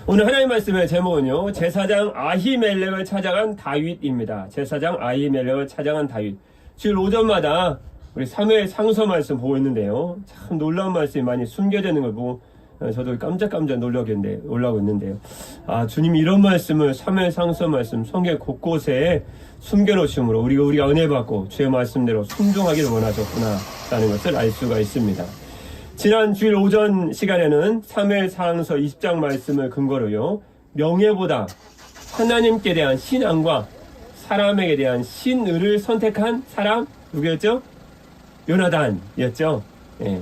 오늘 하나님 말씀의 제목은요, 제사장 아히멜렉을 찾아간 다윗입니다. 제사장 아히멜렉을 찾아간 다윗. 주일 오전마다 우리 사무엘 상서 말씀 보고 있는데요, 참 놀라운 말씀이 많이 숨겨져 있는 걸 보고 저도 깜짝깜짝 놀라고 있는데요. 아, 주님이 이런 말씀을 사무엘 상서 말씀 성경 곳곳에 숨겨놓으심으로 우리가 은혜 받고 주의 말씀대로 순종하기를 원하셨구나라는 것을 알 수가 있습니다. 지난 주일 오전 시간에는 사무엘 상서 20장 말씀을 근거로요, 명예보다 하나님께 대한 신앙과 사람에게 대한 신의를 선택한 사람 누구였죠? 요나단이었죠. 예.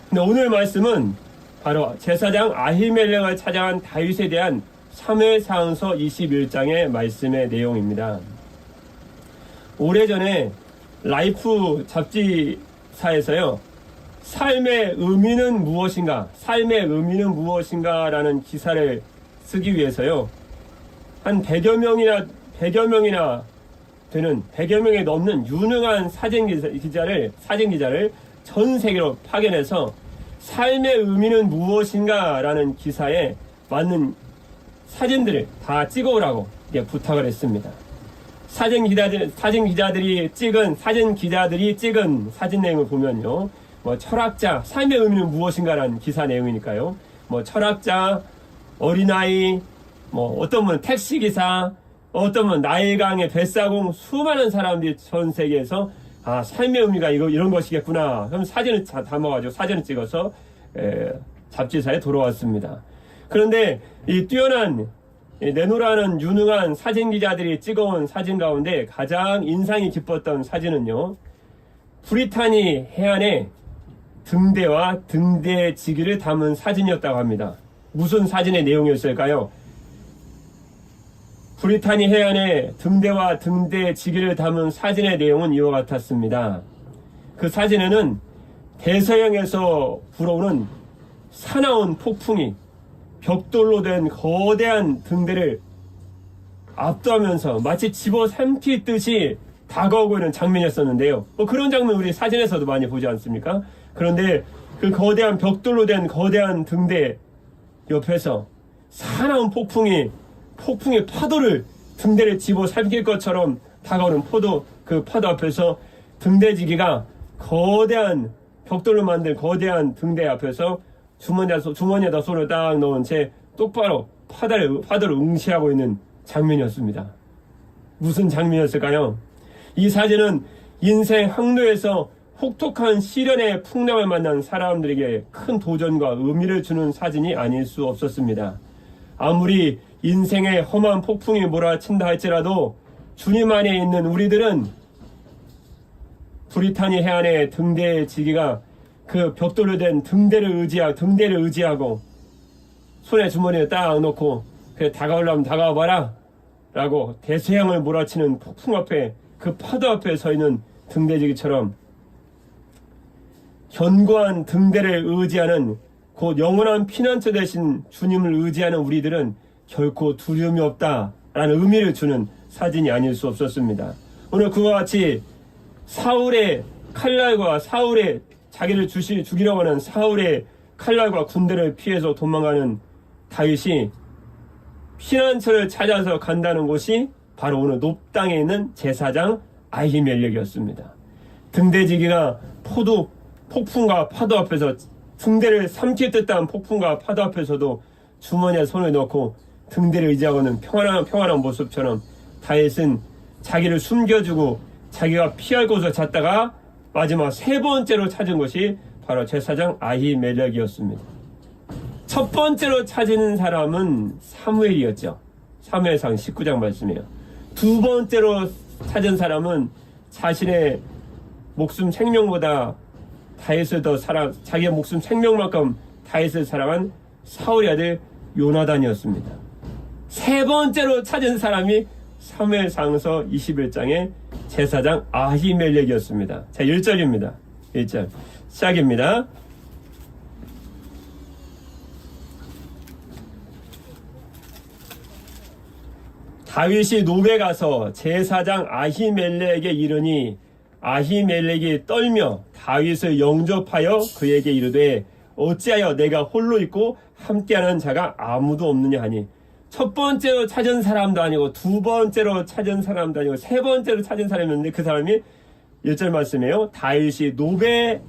근데 오늘 말씀은 바로 제사장 아히멜렉을 찾아간 다윗에 대한 사무엘 상서 21장의 말씀의 내용입니다. 오래전에 라이프 잡지사에서요, 삶의 의미는 무엇인가? 삶의 의미는 무엇인가? 라는 기사를 쓰기 위해서요, 한 100여 명이나 되는 100여 명이 넘는 유능한 사진 기자를 전 세계로 파견해서 삶의 의미는 무엇인가? 라는 기사에 맞는 사진들을 다 찍어오라고 부탁을 했습니다. 사진 기자들이 찍은 사진 내용을 보면요, 철학자, 삶의 의미는 무엇인가라는 기사 내용이니까요, 철학자, 어린아이, 어떤 분은 택시기사, 어떤 분은 나일강의 뱃사공, 수많은 사람들이 전 세계에서 삶의 의미가 이런 것이겠구나. 그럼 사진을 담아가지고 사진을 찍어서 잡지사에 돌아왔습니다. 그런데 이 뛰어난 내노라는 유능한 사진 기자들이 찍어온 사진 가운데 가장 인상이 깊었던 사진은요, 브리타니 해안에 등대와 등대지기를 담은 사진이었다고 합니다. 무슨 사진의 내용이었을까요? 브리타니 해안에 등대와 등대지기를 담은 사진의 내용은 이와 같았습니다. 그 사진에는 대서양에서 불어오는 사나운 폭풍이 벽돌로 된 거대한 등대를 압도하면서 마치 집어삼키듯이 다가오고 있는 장면이었었는데요. 그런 장면 우리 사진에서도 많이 보지 않습니까? 그런데 그 거대한 벽돌로 된 거대한 등대 옆에서 사나운 폭풍의 파도를 등대를 집어삼킬 것처럼 다가오는 그 파도 앞에서 등대지기가 거대한 벽돌로 만든 거대한 등대 앞에서 주머니에다 손을 딱 넣은 채 똑바로 파도를 응시하고 있는 장면이었습니다. 무슨 장면이었을까요? 이 사진은 인생 항로에서 혹독한 시련의 풍랑을 만난 사람들에게 큰 도전과 의미를 주는 사진이 아닐 수 없었습니다. 아무리 인생의 험한 폭풍이 몰아친다 할지라도 주님 안에 있는 우리들은 브리타니 해안의 등대지기가 그 벽돌로 된 등대를 의지하고 손에 주머니에 딱 놓고 그래, 다가오려면 다가와봐라 라고 대서양을 몰아치는 폭풍 앞에, 그 파도 앞에 서 있는 등대지기처럼 견고한 등대를 의지하는 곧 영원한 피난처 대신 주님을 의지하는 우리들은 결코 두려움이 없다라는 의미를 주는 사진이 아닐 수 없었습니다. 오늘 그와 같이 사울의 칼날과 자기를 죽이려고 하는 사울의 칼날과 군대를 피해서 도망가는 다윗이 피난처를 찾아서 간다는 곳이 바로 오늘 높당에 있는 제사장 아히멜렉이었습니다. 등대지기가 폭풍과 파도 앞에서 등대를 삼킬 듯한 폭풍과 파도 앞에서도 주머니에 손을 넣고 등대를 의지하고는 평안한 모습처럼 다윗은 자기를 숨겨주고 자기가 피할 곳을 찾다가 마지막 세 번째로 찾은 것이 바로 제사장 아히멜렉이었습니다. 첫 번째로 찾은 사람은 사무엘이었죠. 사무엘상 19장 말씀이에요. 두 번째로 찾은 사람은 자신의 목숨 생명보다 다윗을 자기의 목숨 생명만큼 다윗을 사랑한 사울의 아들 요나단이었습니다. 세 번째로 찾은 사람이 사무엘상서 21장의 제사장 아히멜렉이었습니다. 자, 1절입니다. 1절 시작입니다. 다윗이 노베 가서 제사장 아히멜렉에게 이르니 아히멜렉이 떨며 다윗을 영접하여 그에게 이르되 어찌하여 내가 홀로 있고 함께하는 자가 아무도 없느냐 하니, 첫 번째로 찾은 사람도 아니고 두 번째로 찾은 사람도 아니고 세 번째로 찾은 사람이었는데, 그 사람이 1절 말씀이에요. 다윗이 노베에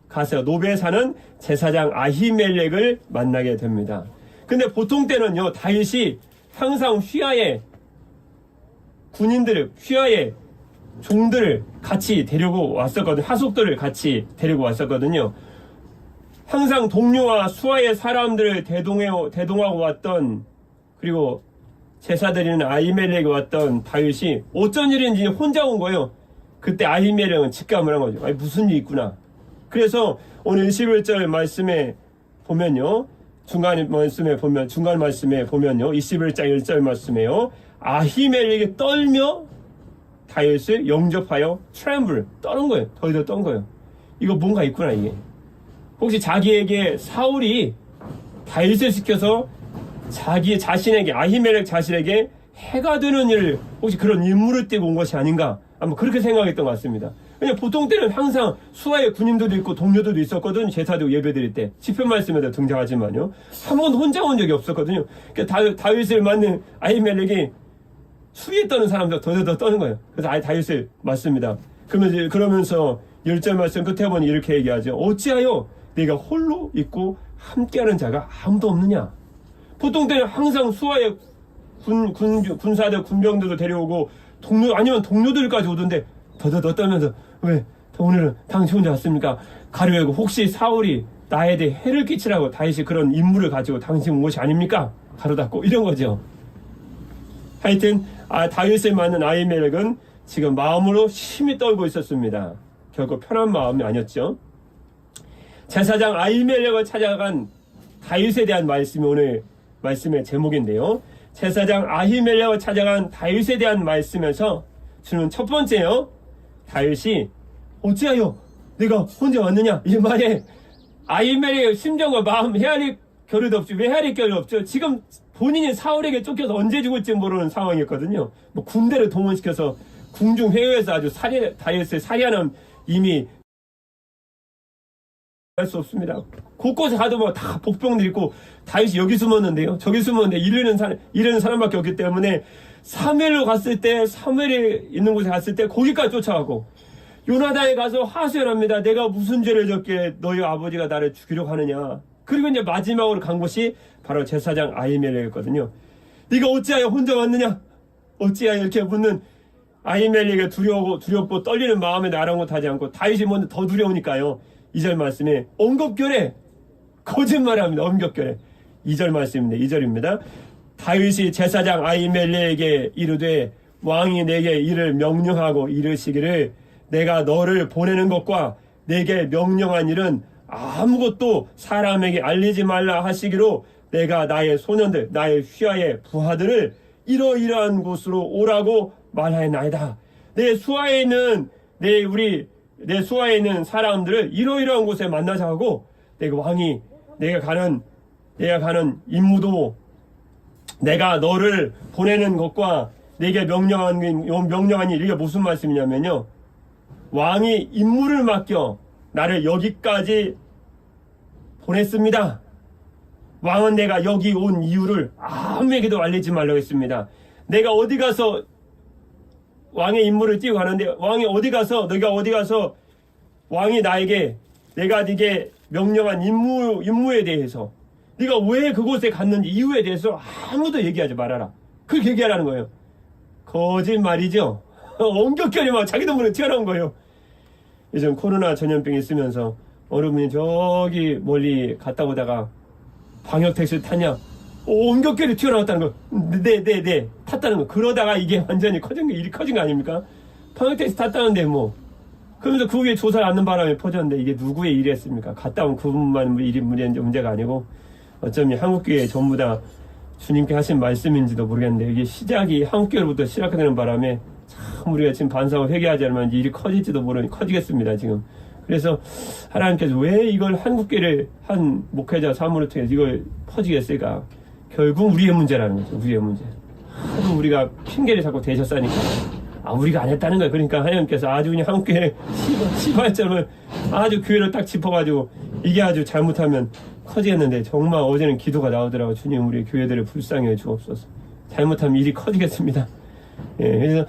가서 노베에 사는 제사장 아히멜렉을 만나게 됩니다. 근데 보통 때는요, 다윗이 항상 휘하에 군인들을, 휘하에 종들을 같이 데리고 왔었거든요. 하속들을 같이 데리고 왔었거든요. 항상 동료와 수하의 사람들을 대동하고 왔던, 그리고 제사 드리는 아히멜렉이 왔던 다윗이 어쩐 일인지 혼자 온 거예요. 그때 아히멜렉은 직감을 한 거죠. 아니, 무슨 일이 있구나. 그래서 오늘 21절 말씀에 보면요, 중간 말씀에 보면요, 21장 1절 말씀에요, 아히멜렉이 떨며 다윗을 영접하여 트렘블, 떠는 거예요. 덜덜 떤 거예요. 이거 뭔가 있구나, 이게. 혹시 자기에게 사울이 다윗을 시켜서 자신에게, 아히멜렉 자신에게 해가 되는 일, 혹시 그런 임무를 띄고 온 것이 아닌가, 아마 그렇게 생각했던 것 같습니다. 왜냐면 보통 때는 항상 수하의 군인들도 있고 동료들도 있었거든. 제사도 예배드릴 때 시편 말씀에도 등장하지만요, 한 번도 혼자 온 적이 없었거든요. 그러니까 다윗을 맞는 아히멜렉이 수위에 떠는 사람들 더 떠는 거예요. 그래서 다윗을 맞습니다. 그러면서 10절 말씀 끝에 보니 이렇게 얘기하죠. 어찌하여 네가 홀로 있고 함께하는 자가 아무도 없느냐. 보통 때는 항상 수하의 군사들, 군병들도 데려오고 아니면 동료들까지 오던데 더 떨면서, 왜 오늘은 당신 혼자 왔습니까? 가려고, 혹시 사울이 나에 대해 해를 끼치라고 다윗이 그런 임무를 가지고 당신 온 것이 아닙니까? 가로 닫고 이런 거죠. 하여튼 다윗을 맞는 아히멜렉은 지금 마음으로 심히 떨고 있었습니다. 결코 편한 마음이 아니었죠. 제사장 아히멜렉을 찾아간 다윗에 대한 말씀이 오늘 말씀의 제목인데요. 제사장 아히멜렉을 찾아간 다윗에 대한 말씀에서 주는 첫 번째요, 다윗이 어찌하여 내가 혼자 왔느냐, 이 말에 아히멜렉의 심정과 마음 헤아릴 겨를도 없죠. 왜 헤아릴 겨를 없죠? 지금 본인이 사울에게 쫓겨서 언제 죽을지 모르는 상황이었거든요. 뭐 군대를 동원시켜서 궁중 회의에서 아주 다윗을 살해하는, 이미 할 수 없습니다. 곳곳에 가도 뭐 다 복병들 있고, 다윗이 여기 숨었는데요, 저기 숨었는데 이르는 사람밖에 없기 때문에 사무엘로 갔을 때, 사무엘이 있는 곳에 갔을 때 거기까지 쫓아가고, 요나단에 가서 하소연합니다. 내가 무슨 죄를 졌기에 너희 아버지가 나를 죽이려고 하느냐. 그리고 이제 마지막으로 간 곳이 바로 제사장 아히멜렉이었거든요. 네가 어찌하여 혼자 왔느냐, 어찌하여, 이렇게 묻는 아히멜렉의 두렵고 떨리는 마음에 아랑곳하지 않고, 다윗이 먼저 더 두려우니까요, 2절 말씀에 엄격결에 거짓말합니다. 엄격결에 2절 말씀입니다. 2절입니다. 다윗이 제사장 아히멜렉에게 이르되 왕이 내게 이를 명령하고 이르시기를 내가 너를 보내는 것과 내게 명령한 일은 아무것도 사람에게 알리지 말라 하시기로 내가 나의 소년들, 나의 휘하의 부하들을 이러이러한 곳으로 오라고 말하였나이다. 내 수하에 있는 사람들을 이러이러한 곳에 만나자 하고, 내가 가는 임무도, 내가 너를 보내는 것과 내게 명령한 일, 이게 무슨 말씀이냐면요, 왕이 임무를 맡겨 나를 여기까지 보냈습니다. 왕은 내가 여기 온 이유를 아무에게도 알리지 말라고 했습니다. 내가 어디 가서 왕의 임무를 띄고 가는데, 너가 어디 가서 왕이 나에게, 내가 네게 명령한 임무에 대해서, 네가 왜 그곳에 갔는지 이유에 대해서 아무도 얘기하지 말아라. 그렇게 얘기하라는 거예요. 거짓말이죠. 엄격결이 막 자기도 모르게 튀어나온 거예요. 요즘 코로나 전염병이 있으면서 어느 분이 저기 멀리 갔다 오다가 방역택시를 탔냐, 엄격결이 튀어나왔다는 거. 네 탔다는 거. 그러다가 이게 완전히 일이 커진 거 아닙니까? 방역택시 탔다는데 뭐, 그러면서 그 위에 조사를 않는 바람에 퍼졌는데, 이게 누구의 일이었습니까? 갔다 온 그분만 일이 문제가 아니고, 어쩌면 한국교회 전부 다 주님께 하신 말씀인지도 모르겠는데, 이게 시작이 한국교회로부터 시작되는 바람에 참 우리가 지금 반사고 회개하지 않으면 일이 커질지도 커지겠습니다, 지금. 그래서 하나님께서 왜 이걸 한국교회를 한 목회자 사무를 통해서 이걸 퍼지겠을까? 결국 우리의 문제라는 거죠. 우리의 문제. 하도 우리가 핑계를 자꾸 대셨으니까 우리가 안 했다는 거예요. 그러니까 하나님께서 아주 그냥 한국교회 시발점을 아주 교회를 딱 짚어가지고, 이게 아주 잘못하면 커지겠는데 정말 어제는 기도가 나오더라고요. 주님 우리 교회들을 불쌍히 해 주옵소서. 잘못하면 일이 커지겠습니다. 예, 그래서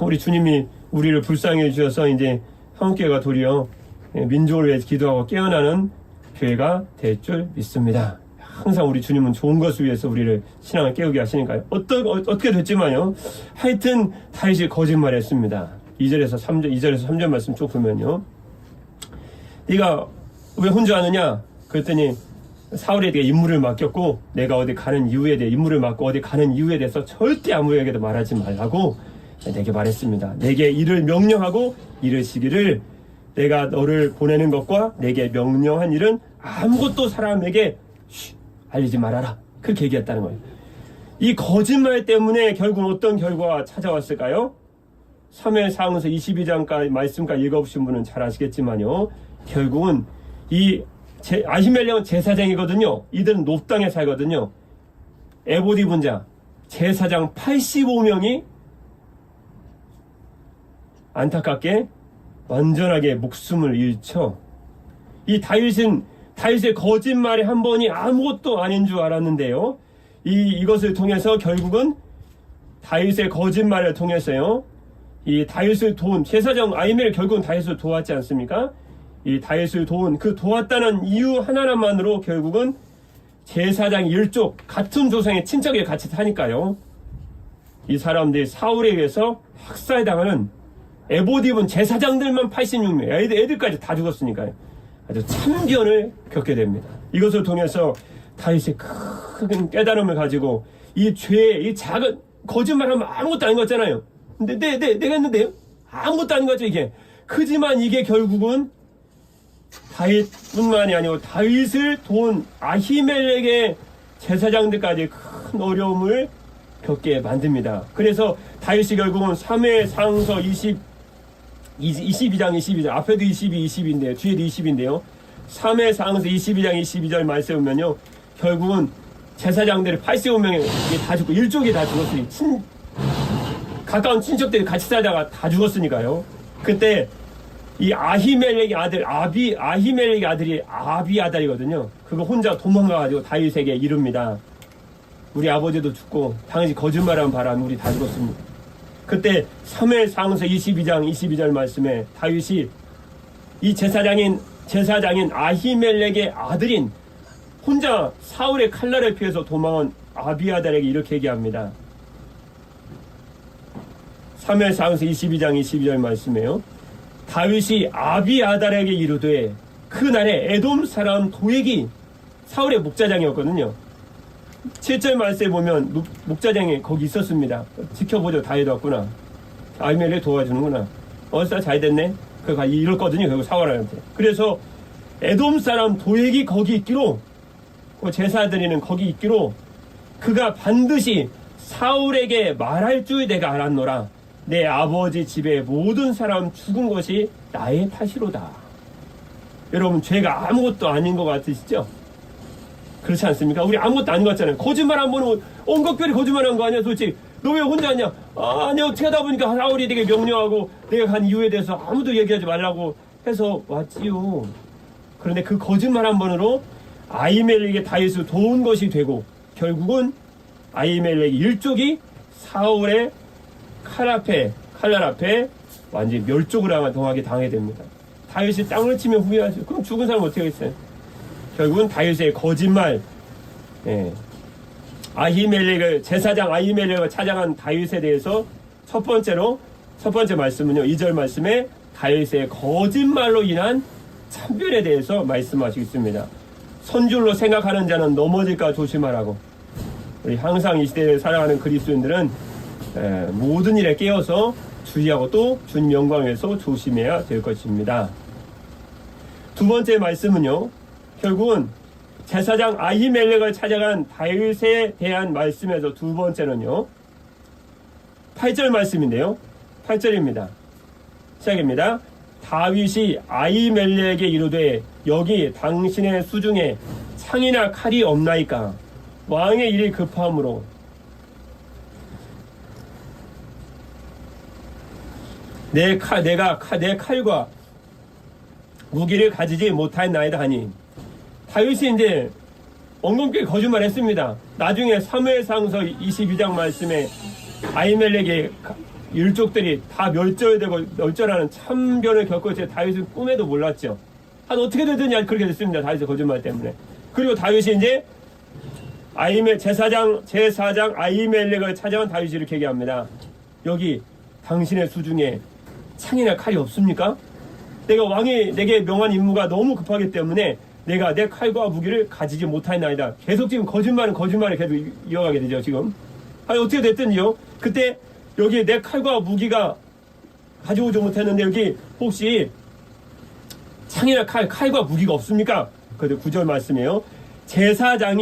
우리 주님이 우리를 불쌍히 해 주셔서 이제 한국교회가 도리어 민족을 위해 기도하고 깨어나는 교회가 될 줄 믿습니다. 항상 우리 주님은 좋은 것을 위해서 우리를 신앙을 깨우게 하시니까요. 어떻게 됐지만요. 하여튼 다윗이 거짓말했습니다. 2절에서 3절 말씀 쭉 보면요. 네가 왜 혼자 하느냐? 그랬더니 사울에 대해 임무를 맡겼고 내가 어디 가는 이유에 대해 임무를 맡고 어디 가는 이유에 대해서 절대 아무에게도 말하지 말라고 내게 말했습니다. 내게 이를 명령하고 이르시기를 내가 너를 보내는 것과 내게 명령한 일은 아무것도 사람에게 알리지 말아라. 그렇게 얘기했다는 거예요. 이 거짓말 때문에 결국 어떤 결과가 찾아왔을까요? 3회상에서 22장까지 말씀까지 읽어보신 분은 잘 아시겠지만요. 결국은 이 아히멜렉은 제사장이거든요. 이들은 높당에 살거든요. 에봇 입은 자 제사장 85명이 안타깝게 완전하게 목숨을 잃죠. 이 다윗의 거짓말이 한 번이 아무것도 아닌 줄 알았는데요. 이것을 통해서 결국은 다윗의 거짓말을 통해서요. 이 다윗을 도운 제사장 아히멜렉 결국은 다윗을 도왔지 않습니까? 이 다윗을 도왔다는 이유 하나만으로 결국은 제사장 일족 같은 조상의 친척에 같이 사니까요. 이 사람들이 사울에 의해서 학살당하는 에봇 입은 제사장들만 86명, 애들까지 다 죽었으니까요. 아주 참견을 겪게 됩니다. 이것을 통해서 다윗이 큰 깨달음을 가지고 이 죄의 이 작은 거짓말하면 아무것도 아닌 것 같잖아요. 근데 내가 했는데요? 아무것도 아닌 거죠 이게. 크지만 이게 결국은 다윗뿐만이 아니고 다윗을 도운 아히멜렉의 제사장들까지 큰 어려움을 겪게 만듭니다. 그래서 다윗이 결국은 3회상서 22장 앞에도 20인데요. 뒤에도 20인데요. 3회상서 22장 22절 말씀 보면요. 결국은 제사장들이 85명이 다 죽고 일족이 다 죽었으니 가까운 친척들이 같이 살다가 다 죽었으니까요. 그때 이 아히멜렉의 아들 아히멜렉의 아들이 아비아달이거든요. 그거 혼자 도망가가지고 다윗에게 이릅니다. 우리 아버지도 죽고 당시 거짓말한 바람 우리 다 죽었습니다. 그때 3회상서 22장 22절 말씀에 다윗이 이 제사장인 아히멜렉의 아들인 혼자 사울의 칼날을 피해서 도망한 아비아달에게 이렇게 얘기합니다. 3회상서 22장 22절 말씀에요. 다윗이 아비아달에게 이르되 그날에 에돔 사람 도액이 사울의 목자장이었거든요. 7절 말씀에 보면 목자장이 거기 있었습니다. 지켜보죠. 다윗 왔구나. 아히멜렉 도와주는구나. 잘 됐네. 그가 이랬거든요. 결국 사울한테. 그래서 에돔 사람 도액이 거기 있기로 제사드리는 거기 있기로 그가 반드시 사울에게 말할 줄 내가 알았노라. 내 아버지 집에 모든 사람 죽은 것이 나의 탓이로다. 여러분 죄가 아무것도 아닌 것 같으시죠? 그렇지 않습니까? 우리 아무것도 아닌 것 같잖아요. 거짓말 한 번은 온 각별히 거짓말한 거 아니야 솔직히. 너 왜 혼자 하냐? 아니 어떻게 하다 보니까 사울이 되게 명령하고 내가 간 이유에 대해서 아무도 얘기하지 말라고 해서 왔지요. 그런데 그 거짓말 한 번으로 아히멜렉의 다윗을 도운 것이 되고 결국은 아히멜렉 일족이 사울의 칼날 앞에 완전히 멸족을 당하게 됩니다. 다윗이 땅을 치면 후회하죠. 그럼 죽은 사람 어떻게 하겠어요? 결국은 다윗의 거짓말, 제사장 아히멜렉을 찾아간 다윗에 대해서 첫 번째 말씀은요, 2절 말씀에 다윗의 거짓말로 인한 참변에 대해서 말씀하시고 있습니다. 선줄로 생각하는 자는 넘어질까 조심하라고. 우리 항상 이 시대에 살아가는 그리스도인들은 모든 일에 깨어서 주의하고 또 주님 영광을 위해서 조심해야 될 것입니다. 두 번째 말씀은요, 결국은 제사장 아히멜렉을 찾아간 다윗에 대한 말씀에서 두 번째는요, 8절 말씀인데요. 8절입니다. 시작입니다. 다윗이 아히멜렉에게 이르되 여기 당신의 수중에 창이나 칼이 없나이까? 왕의 일이 급함으로 내 칼과 무기를 가지지 못하였나이다 하니 다윗이 이제 엉겅퀴 거짓말했습니다. 나중에 사무엘상서 22장 말씀에 아히멜렉의 일족들이 다 멸절되고 멸절하는 참변을 겪고 있을 때 다윗은 꿈에도 몰랐죠. 어떻게 되더냐 그렇게 됐습니다. 다윗의 거짓말 때문에. 그리고 다윗이 이제 제사장 아히멜렉을 찾아온 다윗이 이렇게 얘기합니다. 여기 당신의 수중에 창이나 칼이 없습니까? 내가 왕이 내게 명한 임무가 너무 급하기 때문에 내가 내 칼과 무기를 가지지 못하나이다. 계속 지금 거짓말을 계속 이어가게 되죠. 지금 어떻게 됐든지요. 그때 여기 내 칼과 무기가 가져오지 못했는데 여기 혹시 창이나 칼과 무기가 없습니까? 그래도 9절 말씀이에요. 제사장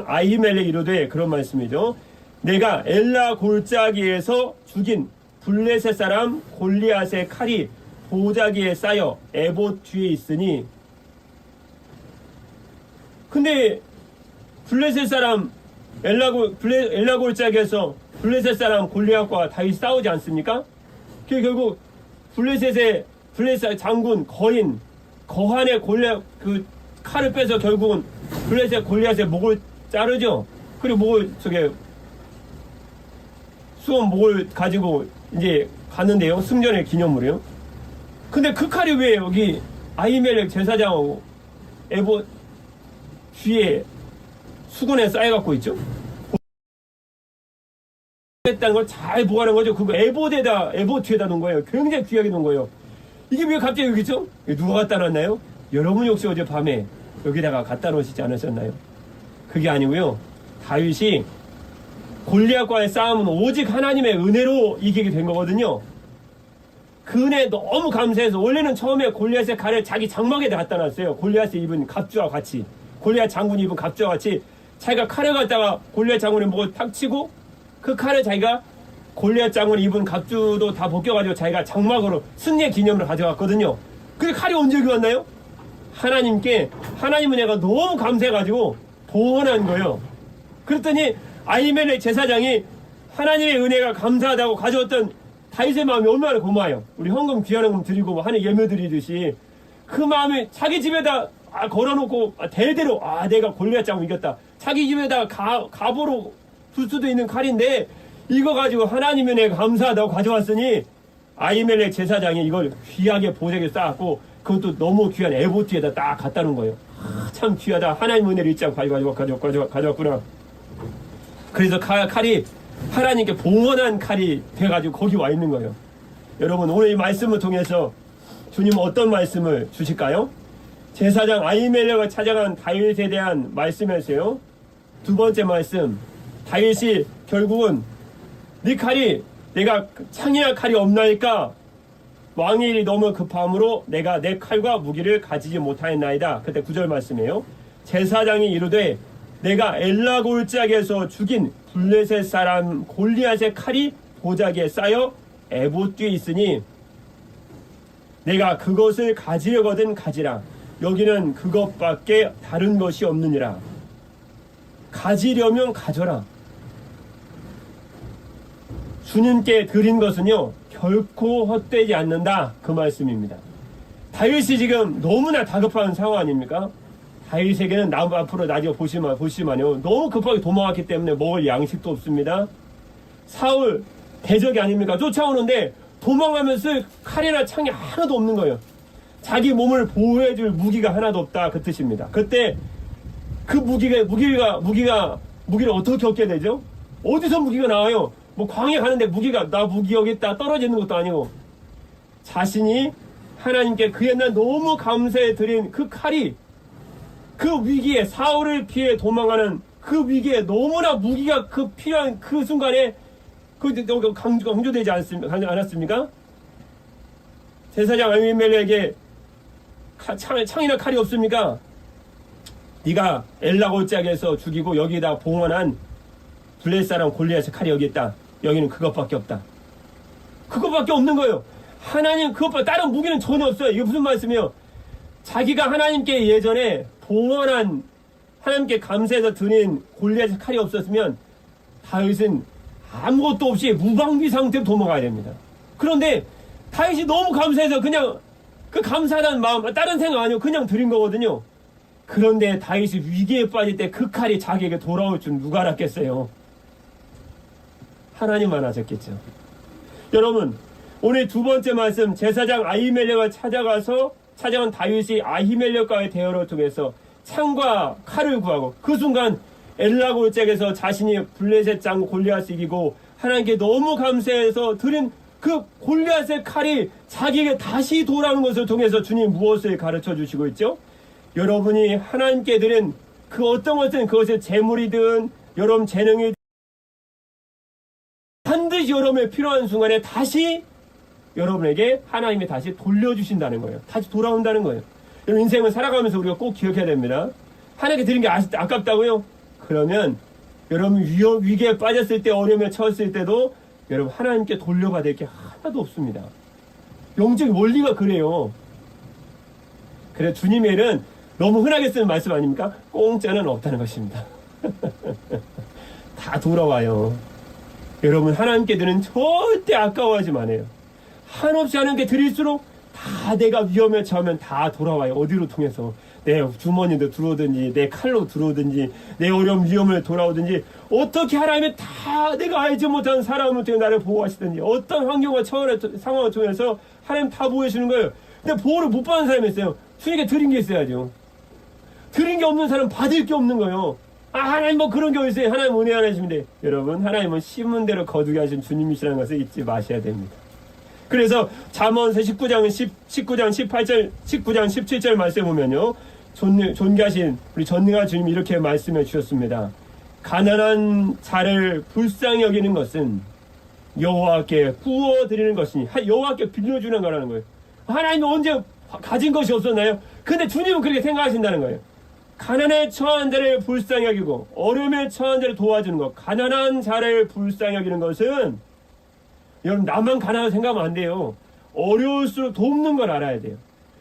아히멜렉 이르되 그런 말씀이죠. 내가 엘라 골짜기에서 죽인 블레셋 사람 골리앗의 칼이 보자기에 쌓여 에봇 뒤에 있으니. 근데 블레셋 사람 엘라 골짜기에서 블레셋 사람 골리앗과 다윗이 싸우지 않습니까? 결국 블레셋 장군 거한의 그 칼을 빼서 결국은 블레셋 골리앗의 목을 자르죠. 그리고 수원 목을 가지고 이제 갔는데요. 승전의 기념으로요. 근데 그 칼이 왜 여기 아히멜렉 제사장하고 에봇 뒤에 수군에 쌓여갖고 있죠? 했다는 걸 잘 보관한 거죠. 그거 에봇 뒤에다 놓은 거예요. 굉장히 귀하게 놓은 거예요. 이게 왜 갑자기 여기 있죠? 누가 갖다 놨나요? 여러분 역시 어제 밤에 여기다가 갖다 놓으시지 않으셨나요? 그게 아니고요. 다윗이 골리앗과의 싸움은 오직 하나님의 은혜로 이기게 된 거거든요. 그 은혜에 너무 감사해서 원래는 처음에 골리앗의 칼을 자기 장막에다 갖다 놨어요. 골리앗이 입은 갑주와 같이, 골리앗 장군이 입은 갑주와 같이 자기가 칼을 갖다가 골리앗 장군의 목을 탁 치고 그 칼을 자기가 골리앗 장군이 입은 갑주도 다 벗겨가지고 자기가 장막으로 승리의 기념으로 가져갔거든요. 근데 칼이 언제 여기 왔나요? 하나님 은혜가 너무 감사해가지고 보원한 거예요. 그랬더니 아히멜렉 제사장이 하나님의 은혜가 감사하다고 가져왔던 다윗의 마음이 얼마나 고마워요. 우리 헌금 귀한 헌금 드리고 하는 예물 드리듯이 그 마음이 자기 집에다 걸어놓고 대대로 내가 골리앗 장군 이겼다. 자기 집에다 갑으로 둘 수도 있는 칼인데 이거 가지고 하나님의 은혜가 감사하다고 가져왔으니 아히멜렉 제사장이 이걸 귀하게 보색에 쌓았고 그것도 너무 귀한 에봇 뒤에다 딱 갖다 놓은 거예요. 참 귀하다. 하나님 은혜를 잊지 않고 가져왔구나. 그래서 칼이 하나님께 봉헌한 칼이 돼가지고 거기 와 있는 거예요. 여러분 오늘 이 말씀을 통해서 주님은 어떤 말씀을 주실까요? 제사장 아히멜렉을 찾아간 다윗에 대한 말씀이었어요. 두 번째 말씀, 다윗이 결국은 네 칼이 내가 창이나 칼이 없나이까 왕의 일이 너무 급함으로 내가 내 칼과 무기를 가지지 못하였나이다. 그때 9절 말씀이에요. 제사장이 이르되 내가 엘라 골짜기에서 죽인 블레셋 사람 골리앗의 칼이 보자기에 쌓여 에봇 뒤에 있으니 내가 그것을 가지려거든 가지라. 여기는 그것밖에 다른 것이 없느니라. 가지려면 가져라. 주님께 드린 것은요 결코 헛되지 않는다. 그 말씀입니다. 다윗이 지금 너무나 다급한 상황 아닙니까? 다윗에게는 앞으로 나중에 보시면요 너무 급하게 도망왔기 때문에 먹을 양식도 없습니다. 사울 대적이 아닙니까? 쫓아오는데 도망하면서 칼이나 창이 하나도 없는 거예요. 자기 몸을 보호해줄 무기가 하나도 없다. 그 뜻입니다. 그때 그 무기를 어떻게 얻게 되죠? 어디서 무기가 나와요? 뭐 광야 가는데 나 무기 여기 있다 떨어져 있는 것도 아니고 자신이 하나님께 그 옛날 너무 감사해 드린 그 칼이 그 위기에 사울을 피해 도망가는 그 위기에 너무나 무기가 필요한 그 순간에 강조되지 않았습니까? 제사장 아히멜렉에게 창이나 칼이 없습니까? 네가 엘라 골짜기에서 죽이고 여기다 봉헌한 블레셋 사람 골리앗의 칼이 여기 있다. 여기는 그것밖에 없다. 그것밖에 없는 거예요. 하나님 그것밖에 다른 무기는 전혀 없어요. 이게 무슨 말씀이에요? 자기가 하나님께 예전에 봉헌한 하나님께 감사해서 드린 골리앗의 칼이 없었으면 다윗은 아무것도 없이 무방비 상태로 도망가야 됩니다. 그런데 다윗이 너무 감사해서 그냥 그 감사하다는 마음 다른 생각 아니고 그냥 드린 거거든요. 그런데 다윗이 위기에 빠질 때 그 칼이 자기에게 돌아올 줄 누가 알았겠어요? 하나님만 아셨겠죠. 여러분, 오늘 두 번째 말씀, 제사장 아히멜렉을 찾아간 다윗이 아히멜렉과의 대화를 통해서 창과 칼을 구하고, 그 순간 엘라 골짜기에서 자신이 블레셋 장 골리앗을 이기고 하나님께 너무 감사해서 드린 그 골리앗의 칼이 자기에게 다시 돌아오는 것을 통해서 주님 무엇을 가르쳐 주시고 있죠? 여러분이 하나님께 드린 그 어떤 것은 그것이 재물이든 여러분 재능이든 반드시 여러분의 필요한 순간에 다시 여러분에게 하나님이 다시 돌려주신다는 거예요. 다시 돌아온다는 거예요. 여러분 인생을 살아가면서 우리가 꼭 기억해야 됩니다. 하나님께 드린 게 아깝다고요? 그러면 여러분 위기에 빠졌을 때, 어려움에 처했을 때도 여러분 하나님께 돌려받을 게 하나도 없습니다. 영적인 원리가 그래요. 그래 주님의 일은 너무 흔하게 쓰는 말씀 아닙니까? 공짜는 없다는 것입니다. 다 돌아와요. 여러분 하나님께 드는 절대 아까워하지 마세요. 한없이 하나님께 드릴수록 다 내가 위험에 처하면 다 돌아와요. 어디로 통해서? 내 주머니도 들어오든지 내 칼로 들어오든지 내 어려움 위험을 돌아오든지 어떻게 하나님이 다 내가 알지 못한 사람을 통해 나를 보호하시든지 어떤 환경과 상황을 통해서 하나님 다 보호해주는 거예요. 근데 보호를 못 받는 사람이 있어요. 주님께 드린 게 있어야죠. 드린 게 없는 사람은 받을 게 없는 거예요. 하나님 뭐 그런 게 어딨어요. 하나님 은혜 안 해주시면 여러분 하나님은 심은 대로 거두게 하신 주님이시라는 것을 잊지 마셔야 됩니다. 그래서 잠언서 19장 17절 말씀 보면요. 존귀하신 우리 전능한 주님이 이렇게 말씀해 주셨습니다. 가난한 자를 불쌍히 여기는 것은 여호와께 구워드리는 것이니, 여호와께 빌려주는 거라는 거예요. 하나님은 언제 가진 것이 없었나요? 근데 주님은 그렇게 생각하신다는 거예요. 가난에 처한 자를 불쌍히 여기고 어려움에 처한 자를 도와주는 것, 가난한 자를 불쌍히 여기는 것은 여러분 나만 가난하다고 생각하면 안 돼요. 어려울수록 돕는 걸 알아야 돼요.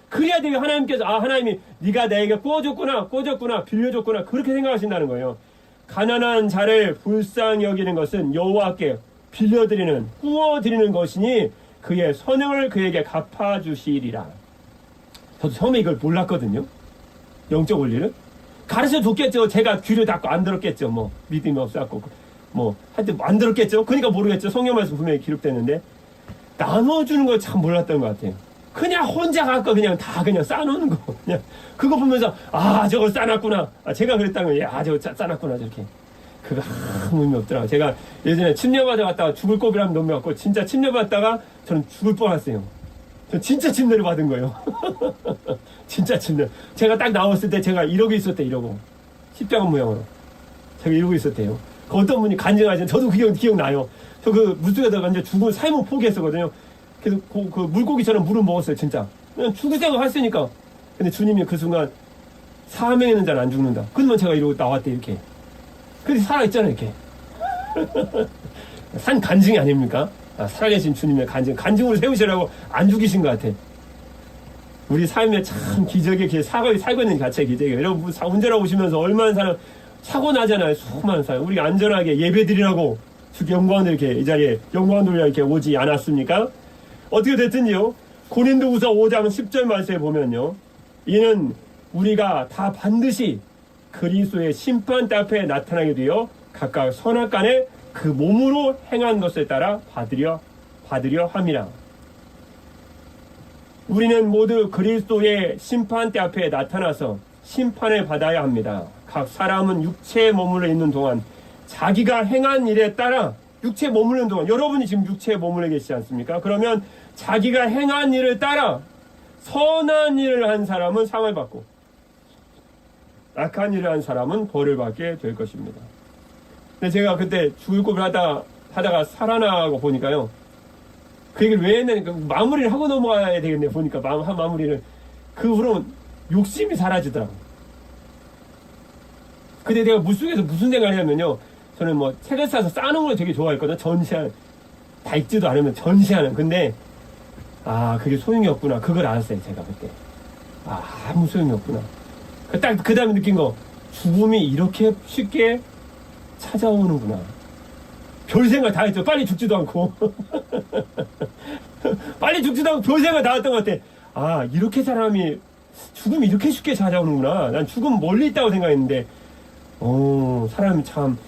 그래야 되게 하나님께서 하나님이 네가 나에게 꿔줬구나 빌려줬구나 그렇게 생각하신다는 거예요. 가난한 자를 불쌍히 여기는 것은 여호와께 빌려드리는 구워드리는 것이니 그의 선행을 그에게 갚아주시리라. 저도 처음에 이걸 몰랐거든요. 영적 원리를 가르쳐 줬겠죠. 제가 귀를 닫고 안 들었겠죠. 뭐 믿음이 없어갖고 하여튼 안 들었겠죠. 그러니까 모르겠죠. 성경 말씀 분명히 기록됐는데 나눠주는 걸 참 몰랐던 것 같아요. 그냥 혼자 갖고 그냥 다 그냥 싸놓는 거. 그냥 그거 보면서 저걸 싸놨구나. 제가 그랬다는 거예요. 저거 싸놨구나 저렇게. 그거 아무 의미 없더라고요. 제가 예전에 침례받아 갔다가 죽을 고비라면 넘겨갖고 진짜 침례받다가 저는 죽을 뻔했어요. 저 진짜 침례를 받은 거예요. 진짜 침례. 제가 딱 나왔을 때 제가 이러고 있었대. 이러고 십자가 모양으로 제가 이러고 있었대요. 그 어떤 분이 간증하시는 저도 그 기억나요. 저 그 물속에다가 이제 죽을 삶을 포기했었거든요. 그래서 그 물고기처럼 물을 먹었어요. 진짜 그냥 죽을 생각 했으니까. 근데 주님이 그 순간 사명에는 잘 안 죽는다. 그러면 제가 이러고 나왔대. 이렇게. 그래서 살아있잖아요. 이렇게. 산 간증이 아닙니까? 살아계신 주님의 간증으로 세우시라고 안 죽이신 것 같아. 우리 삶에 참 기적의 살고 있는 자체의 기적이에요. 여러분 운전하고 오시면서 얼마나 사람 사고 나잖아요. 수많은 사람. 우리 안전하게 예배드리라고 주께 영광을 이렇게 이 자리에 영광을 돌려 이렇게 오지 않았습니까? 어떻게 됐든지요. 고린도후서 5장 10절 말씀에 보면요. 이는 우리가 다 반드시 그리스도의 심판대 앞에 나타나게 되어 각각 선악간에 그 몸으로 행한 것에 따라 받으려 함이라. 우리는 모두 그리스도의 심판대 앞에 나타나서 심판을 받아야 합니다. 각 사람은 육체에 머물러 있는 동안 자기가 행한 일에 따라 육체에 머무르는 동안 여러분이 지금 육체에 머물러 계시지 않습니까? 그러면 자기가 행한 일을 따라 선한 일을 한 사람은 상을 받고 악한 일을 한 사람은 벌을 받게 될 것입니다. 근데 제가 그때 죽을 고비를 하다가 살아나고 보니까요. 그 얘기를 왜 했냐니까 마무리를 하고 넘어가야 되겠네. 보니까 마무리를. 그 후로 욕심이 사라지더라고요. 근데 내가 물속에서 무슨 생각을 하냐면요. 저는 책을 사서 싸놓은 걸 되게 좋아했거든요. 다 읽지도 않으면 전시하는. 근데 그게 소용이 없구나. 그걸 알았어요. 제가 그때. 아무 소용이 없구나. 딱 그 다음에 느낀 거. 죽음이 이렇게 쉽게 찾아오는구나. 별 생각 다 했죠. 빨리 죽지도 않고. 빨리 죽지도 않고 별 생각 다 했던 것 같아. 이렇게 사람이 죽음이 이렇게 쉽게 찾아오는구나. 난 죽음 멀리 있다고 생각했는데, 사람이 참,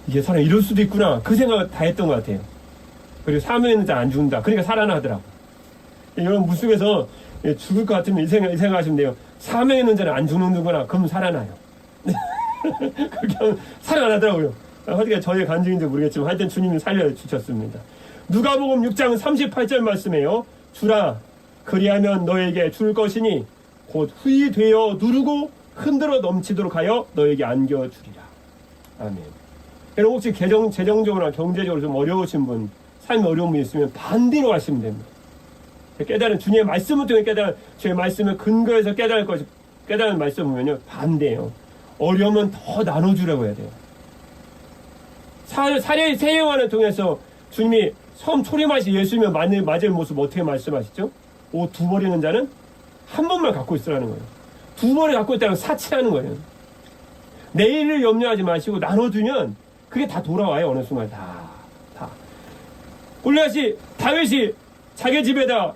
이게 사람이 이럴 수도 있구나. 그 생각을 다 했던 것 같아요. 그리고 사명에는 잘 안 죽는다. 그러니까 살아나더라고. 여러분, 물속에서 죽을 것 같으면 이 생각하시면 돼요. 사명에는 잘 안 죽는구나. 그럼 살아나요. 그렇게 하면 살아나더라고요. 어떻게 저의 간증인지 모르겠지만 하여튼 주님이 살려주셨습니다. 누가복음 6장 38절 말씀에요. 주라 그리하면 너에게 줄 것이니 곧 후히 되어 누르고 흔들어 넘치도록 하여 너에게 안겨주리라. 아멘. 여러분 혹시 재정적으로나 경제적으로 좀 어려우신 분, 삶이 어려운 분 있으면 반대로 하시면 됩니다. 깨달은 주님의 말씀을 통해 깨달은 주의 말씀을 근거해서 깨달은 말씀 보면요 반대예요. 어려우면 더 나눠주라고 해야 돼요. 사례 세영환을 통해서 주님이 처음 초림하시 예수님을 맞을 모습 어떻게 말씀하시죠? 옷 두 벌이는 자는 한 번만 갖고 있으라는 거예요. 두 벌을 갖고 있다는 건 사치하는 거예요. 내일을 염려하지 마시고 나눠주면 그게 다 돌아와요. 어느 순간 다. 다윗이 자기 집에다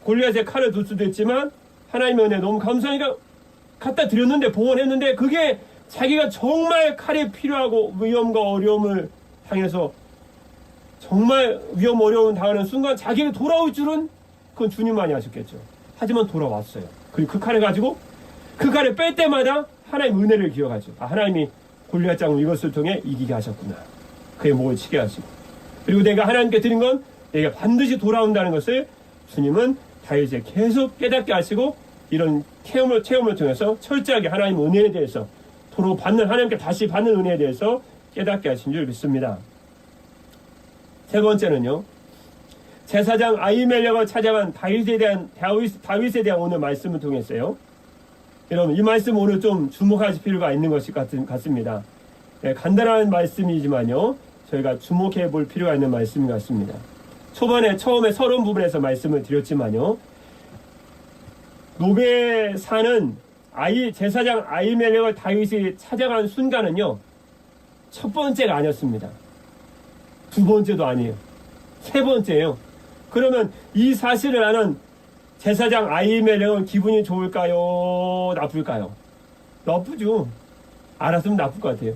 골리앗의 칼을 둘 수도 있지만 하나님의 은혜 너무 감사하니까 갖다 드렸는데 봉헌했는데 그게 자기가 정말 칼이 필요하고 위험과 어려움을 당해서 정말 위험 어려움 당하는 순간 자기가 돌아올 줄은 그건 주님만이 아셨겠죠. 하지만 돌아왔어요. 그리고 그 칼을 가지고 그 칼을 뺄 때마다 하나님의 은혜를 기억하죠. 하나님이 골리앗 장군 이것을 통해 이기게 하셨구나. 그의 목을 치게 하시고 그리고 내가 하나님께 드린 건 내가 반드시 돌아온다는 것을 주님은 다윗에 계속 깨닫게 하시고 이런 체험을 통해서 철저하게 하나님의 은혜에 대해서 도로 받는 하나님께 다시 받는 은혜에 대해서 깨닫게 하신 줄 믿습니다. 세 번째는요. 제사장 아히멜렉을 찾아간 다윗에 대한 오늘 말씀을 통했어요. 여러분 이 말씀 오늘 좀 주목하실 필요가 있는 것이 같습니다. 네, 간단한 말씀이지만요. 저희가 주목해 볼 필요가 있는 말씀 같습니다. 처음에 서론 부분에서 말씀을 드렸지만요. 노베사는 제사장 아히멜렉을 다윗이 찾아간 순간은요. 첫 번째가 아니었습니다. 두 번째도 아니에요. 세 번째예요. 그러면 이 사실을 아는 제사장 아히멜렉은 기분이 좋을까요? 나쁠까요? 나쁘죠. 알았으면 나쁠 것 같아요.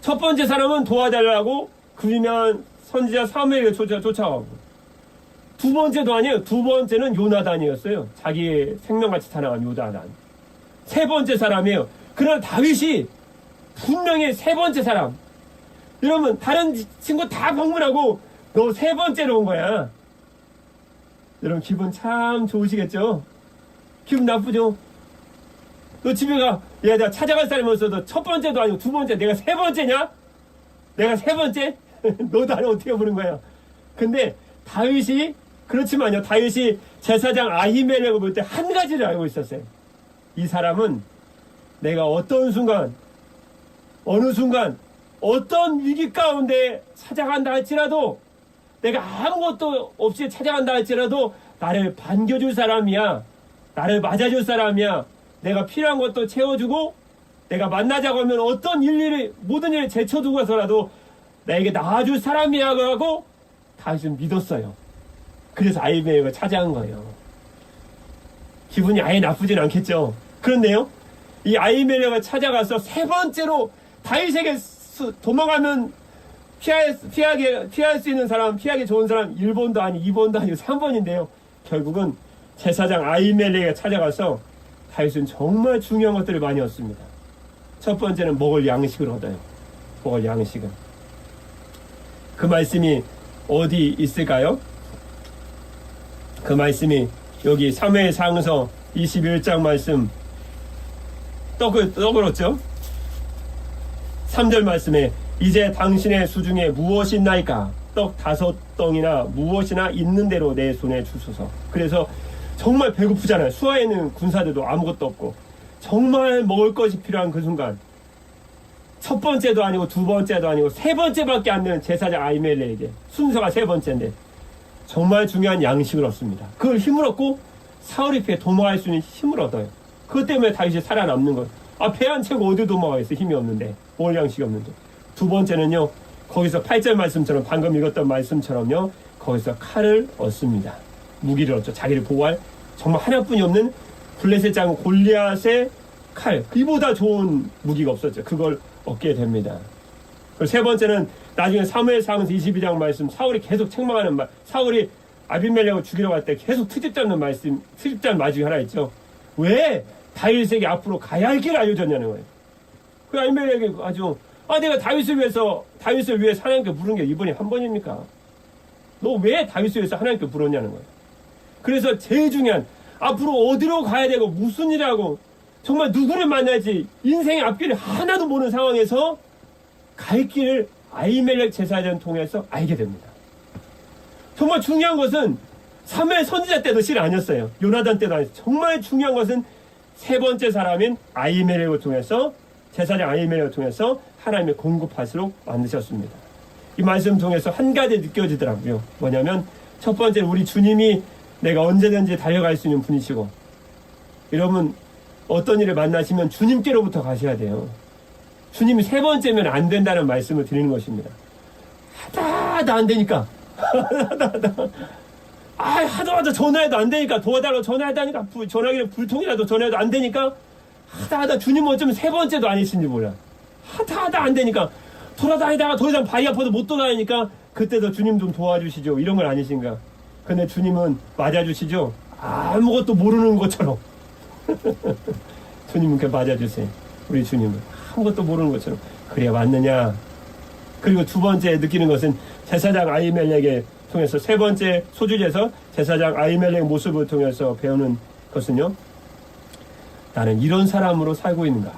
첫 번째 사람은 도와달라고 그러면 선지자 사무엘을 쫓아가고 두 번째도 아니에요. 두 번째는 요나단이었어요. 자기의 생명같이 타나간 요나단. 세 번째 사람이에요. 그러나 다윗이 분명히 세 번째 사람. 여러분 다른 친구 다 방문하고 너 세 번째로 온 거야. 여러분 기분 참 좋으시겠죠? 기분 나쁘죠? 너 집에 가. 야, 내가 찾아갈 사람이 없어도 첫 번째도 아니고 두 번째. 내가 세 번째냐? 내가 세 번째? 너 나를 어떻게 보는 거야? 근데 다윗이 그렇지만요. 다윗이 제사장 아히멜렉을 볼 때 한 가지를 알고 있었어요. 이 사람은 내가 어떤 순간 어느 순간 어떤 위기 가운데 찾아간다 할지라도 내가 아무것도 없이 찾아간다 할지라도 나를 반겨줄 사람이야. 나를 맞아줄 사람이야. 내가 필요한 것도 채워주고 내가 만나자고 하면 어떤 모든 일을 제쳐두고서라도 나에게 나와줄 사람이야 하고 다윗은 믿었어요. 그래서 아히멜렉을 찾아간 거예요. 기분이 아예 나쁘진 않겠죠. 그런데요. 이 아히멜렉을 찾아가서 세 번째로 다윗에게 도망가면 피할 수 있는 사람, 피하기 좋은 사람 1번도 아니 2번도 아니고 3번인데요. 결국은 제사장 아히멜렉에 찾아가서 다윗은 정말 중요한 것들을 많이 얻습니다. 첫 번째는 먹을 양식을 얻어요. 먹을 양식을. 그 말씀이 어디 있을까요? 그 말씀이 여기 사무엘상서 21장 말씀 떡을 얻죠. 3절 말씀에 이제 당신의 수중에 무엇이 있나이까? 떡 5덩이나 무엇이나 있는 대로 내 손에 주소서. 그래서 정말 배고프잖아요. 수하에 있는 군사들도 아무것도 없고 정말 먹을 것이 필요한 그 순간 첫 번째도 아니고 두 번째도 아니고 세 번째밖에 안 되는 제사장 아히멜렉에게 순서가 세 번째인데 정말 중요한 양식을 얻습니다. 그걸 힘을 얻고 사울의 피해 도망갈 수 있는 힘을 얻어요. 그것 때문에 다윗이 살아남는 거예요. 배 안 채고 어디 도망가겠어. 힘이 없는데 먹을 양식이 없는데. 두 번째는요. 거기서 8절 말씀처럼 방금 읽었던 말씀처럼요. 거기서 칼을 얻습니다. 무기를 얻죠. 자기를 보호할 정말 하나뿐이 없는 블레셋 장 골리앗의 칼, 이보다 좋은 무기가 없었죠. 그걸 얻게 됩니다. 그리고 세 번째는 나중에 사무엘상에서 22장 말씀, 사울이 계속 책망하는 말, 사울이 아비멜렉을 죽이러 갈 때 계속 트집 잡는 말씀, 트집 잡는 말 중에 하나 있죠. 왜 다윗에게 앞으로 가야 할 길을 알려줬냐는 거예요. 그 아비멜렉이 아주, 내가 다윗을 위해서 하나님께 부른 게 이번이 한 번입니까? 너 왜 다윗을 위해서 하나님께 부르냐는 거예요. 그래서 제일 중요한, 앞으로 어디로 가야 되고 무슨 일을 하고 정말 누구를 만날지 인생의 앞길을 하나도 모르는 상황에서 갈 길을 아히멜렉 제사장을 통해서 알게 됩니다. 정말 중요한 것은 사무엘 선지자 때도 실 아니었어요. 요나단 때도 아니었어요. 정말 중요한 것은 세 번째 사람인 아히멜렉을 통해서, 제사장 아히멜렉을 통해서 하나님의 공급하시도록 만드셨습니다. 이 말씀 통해서 한 가지 느껴지더라고요. 뭐냐면 첫 번째, 우리 주님이 내가 언제든지 달려갈 수 있는 분이시고, 여러분 어떤 일을 만나시면 주님께로부터 가셔야 돼요. 주님이 세 번째면 안 된다는 말씀을 드리는 것입니다. 하다 안 되니까 하다 전화해도 안 되니까, 도와달라고 전화하다니까, 전화기를 불통이라도 전화해도 안 되니까, 하다 주님은 어쩌면 세 번째도 아니신지 몰라. 하다 안 되니까, 돌아다니다가 더 이상 발이 아파서 못 돌아다니니까 그때도 주님 좀 도와주시죠, 이런 건 아니신가. 근데 주님은 맞아주시죠. 아무것도 모르는 것처럼 주님은 그렇게 맞아주세요. 우리 주님은 아무것도 모르는 것처럼. 그래야 맞느냐. 그리고 두 번째 느끼는 것은 제사장 아히멜렉에 통해서, 세 번째 소주제에서 제사장 아히멜렉 모습을 통해서 배우는 것은요, 나는 이런 사람으로 살고 있는가.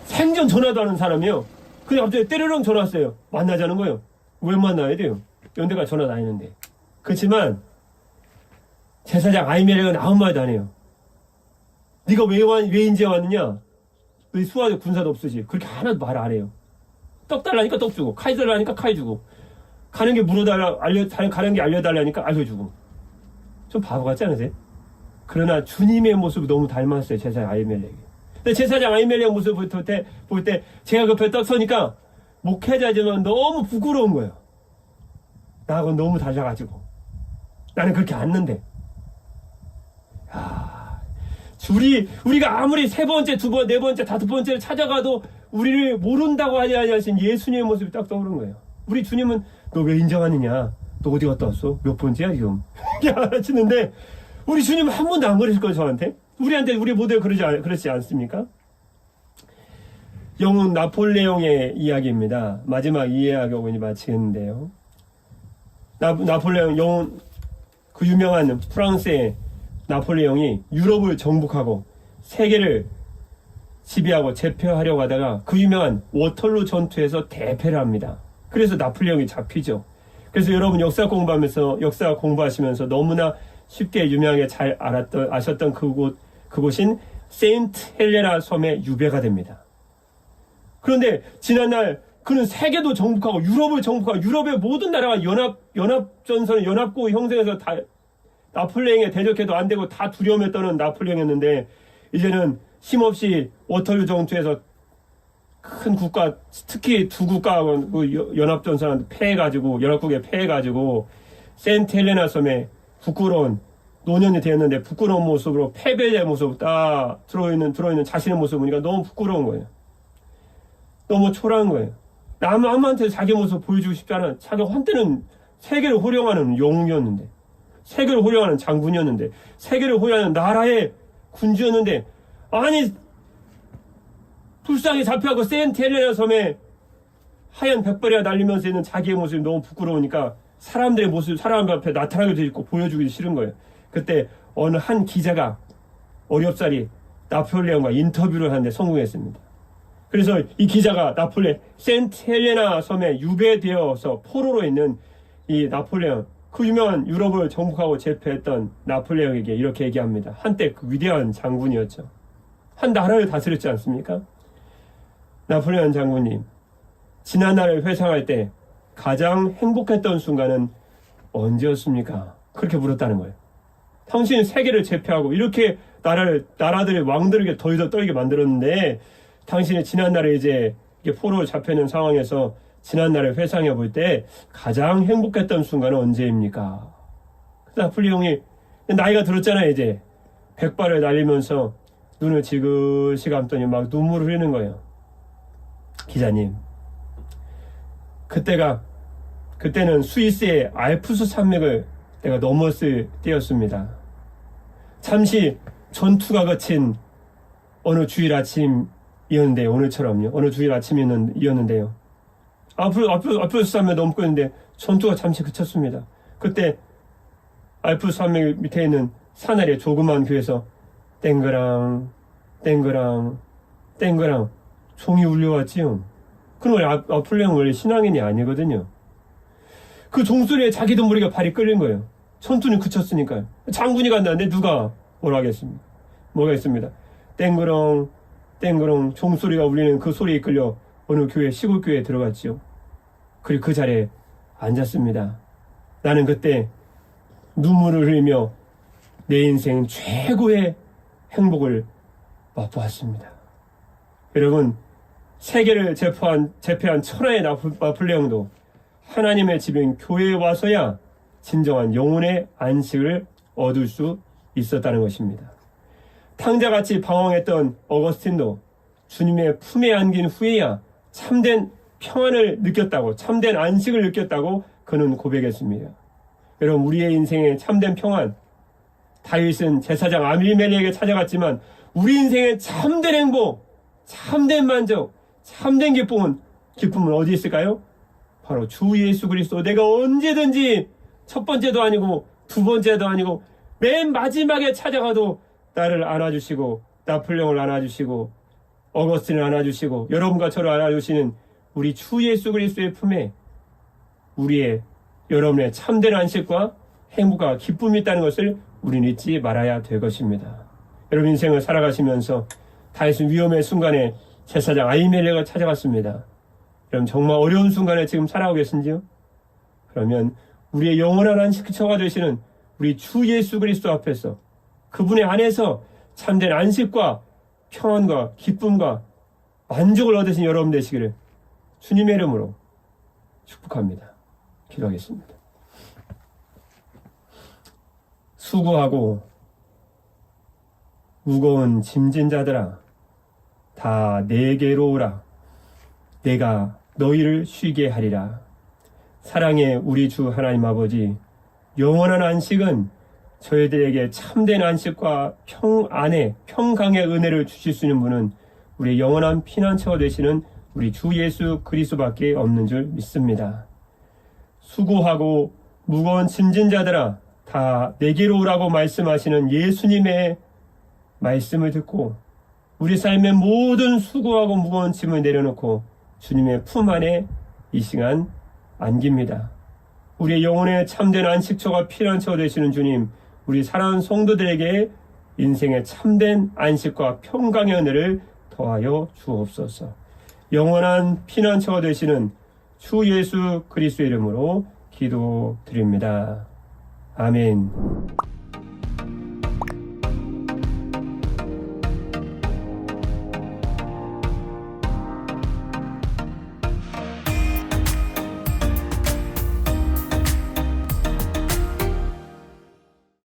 생전 전화도 하는 사람이요, 그냥 갑자기 때르렁 전화 왔어요. 만나자는 거예요. 왜 만나야 돼요? 연대가 전화 다니는데. 그렇지만 제사장 아히멜렉은 아무 말도 안 해요. 네가 왜 인제 왔느냐? 너희 수하도 군사도 없으지. 그렇게 하나도 말 안 해요. 떡 달라니까 떡 주고, 카이 달라니까 카이 주고, 가는 게 가는 게 알려달라니까 알려주고. 좀 바보 같지 않으세요? 그러나 주님의 모습을 너무 닮았어요, 제사장 아히멜렉이. 근데 제사장 아히멜렉 모습을 볼 때 제가 그 옆에 딱 서니까 목회자지만 너무 부끄러운 거예요. 나하고 너무 달라가지고. 나는 그렇게 않는데. 우리가 아무리 세 번째, 두 번, 네 번째, 다섯 번째를 찾아가도 우리를 모른다고 하신 예수님의 모습이 딱 떠오른 거예요. 우리 주님은 너 왜 인정하느냐? 너 어디 갔다 왔어? 몇 번째야 지금? 이렇게 알아치는데 우리 주님은 한 번도 안 그러실 거예요, 저한테. 우리 모두 그렇지 않습니까? 영웅 나폴레옹의 이야기입니다. 마지막 이야기하고 이제 마치는데요. 나폴레옹 영웅, 그 유명한 프랑스의 나폴레옹이 유럽을 정복하고 세계를 지배하고 제패하려고 하다가 그 유명한 워털루 전투에서 대패를 합니다. 그래서 나폴레옹이 잡히죠. 그래서 여러분 역사 공부하시면서 너무나 쉽게 유명하게 잘 아셨던 그곳인 세인트 헬레나 섬에 유배가 됩니다. 그런데 지난날 그는 세계도 정복하고 유럽을 정복하고 유럽의 모든 나라가 연합국 형성해서 다 나폴레옹에 대적해도 안 되고 다 두려움에 떠는 나폴레옹이었는데, 이제는 힘없이 워털루 전투에서 큰 국가, 특히 두 국가하고 연합전선한테 패해가지고, 연합국에 패해가지고 세인트 헬레나 섬에 부끄러운 노년이 되었는데, 부끄러운 모습으로 패배의 모습 딱 들어있는 자신의 모습을 보니까 너무 부끄러운 거예요. 너무 초라한 거예요. 남한테 자기 모습 보여주고 싶지 않아. 자기가 한때는 세계를 호령하는 영웅이었는데, 세계를 호령하는 장군이었는데, 세계를 호령하는 나라의 군주였는데, 아니 불쌍히 잡혀가고 세인트 헬레나 섬에 하얀 백발이가 날리면서 있는 자기의 모습이 너무 부끄러우니까 사람들의 모습, 사람 앞에 나타나기도 있고 보여주기도 싫은 거예요. 그때 어느 한 기자가 어렵사리 나폴레옹과 인터뷰를 하는데 성공했습니다. 그래서 이 기자가 세인트 헬레나 섬에 유배되어서 포로로 있는 이 나폴레옹, 그 유명한 유럽을 정복하고 제패했던 나폴레옹에게 이렇게 얘기합니다. 한때 그 위대한 장군이었죠. 한 나라를 다스렸지 않습니까? 나폴레옹 장군님, 지난날을 회상할 때 가장 행복했던 순간은 언제였습니까? 그렇게 물었다는 거예요. 당신이 세계를 제패하고 이렇게 나라들의 왕들에게 더 이상 떨게 만들었는데, 당신이 지난날에 이제 포로로 잡혀있는 상황에서 지난날을 회상해 볼 때 가장 행복했던 순간은 언제입니까? 나폴레옹이 나이가 들었잖아요. 이제 백발을 날리면서 눈을 지그시 감더니 막 눈물을 흘리는 거예요. 기자님, 그때는 스위스의 알프스 산맥을 내가 넘었을 때였습니다. 잠시 전투가 거친 어느 주일 아침이었는데, 오늘처럼요. 어느 주일 아침이었는데요. 알프스 산맥을 넘고 있는데 전투가 잠시 그쳤습니다. 그때 알프스 산맥 밑에 있는 산 아래 조그만 교회에서 땡그랑 종이 울려왔지요. 그럼 아플레옹 원래 신앙인이 아니거든요. 그 종소리에 자기도 모르게 발이 끌린 거예요. 전투는 그쳤으니까요. 장군이 간다는데 누가 뭐라 하겠습니까? 뭐가 있습니다. 땡그렁 종소리가 울리는 그 소리에 끌려 어느 교회, 시골 교회에 들어갔지요. 그리고 그 자리에 앉았습니다. 나는 그때 눈물을 흘리며 내 인생 최고의 행복을 맛보았습니다. 여러분, 세계를 제패한 천하의 나폴레옹도 하나님의 집인 교회에 와서야 진정한 영혼의 안식을 얻을 수 있었다는 것입니다. 탕자같이 방황했던 어거스틴도 주님의 품에 안긴 후에야 참된 평안을 느꼈다고, 참된 안식을 느꼈다고 그는 고백했습니다. 여러분, 우리의 인생의 참된 평안, 다윗은 제사장 아비멜렉에게 찾아갔지만 우리 인생의 참된 행복, 참된 만족, 참된 기쁨은 어디 있을까요? 바로 주 예수 그리스도. 내가 언제든지 첫 번째도 아니고 두 번째도 아니고 맨 마지막에 찾아가도 나를 안아주시고, 나폴레옹을 안아주시고, 어거스틴을 안아주시고, 여러분과 저를 안아주시는 우리 주 예수 그리스도의 품에 여러분의 참된 안식과 행복과 기쁨이 있다는 것을 우리는 잊지 말아야 될 것입니다. 여러분, 인생을 살아가시면서 다윗은 위험의 순간에 제사장 아히멜렉을 찾아갔습니다. 여러분, 정말 어려운 순간에 지금 살아오고 계신지요? 그러면 우리의 영원한 안식처가 되시는 우리 주 예수 그리스도 앞에서, 그분의 안에서 참된 안식과 평안과 기쁨과 만족을 얻으신 여러분 되시기를 주님의 이름으로 축복합니다. 기도하겠습니다. 수고하고 무거운 짐진 자들아, 다 내게로 오라. 내가 너희를 쉬게 하리라. 사랑의 우리 주 하나님 아버지, 영원한 안식은 저희들에게 참된 안식과 평강의 은혜를 주실 수 있는 분은 우리의 영원한 피난처가 되시는 우리 주 예수 그리스도밖에 없는 줄 믿습니다. 수고하고 무거운 짐진 자들아, 다 내게로 오라고 말씀하시는 예수님의 말씀을 듣고 우리 삶의 모든 수고하고 무거운 짐을 내려놓고 주님의 품 안에 이 시간 안깁니다. 우리의 영혼의 참된 안식처가 피난처가 되시는 주님, 우리 사랑하는 성도들에게 인생의 참된 안식과 평강의 은혜를 더하여 주옵소서. 영원한 피난처가 되시는 주 예수 그리스도의 이름으로 기도드립니다. 아멘.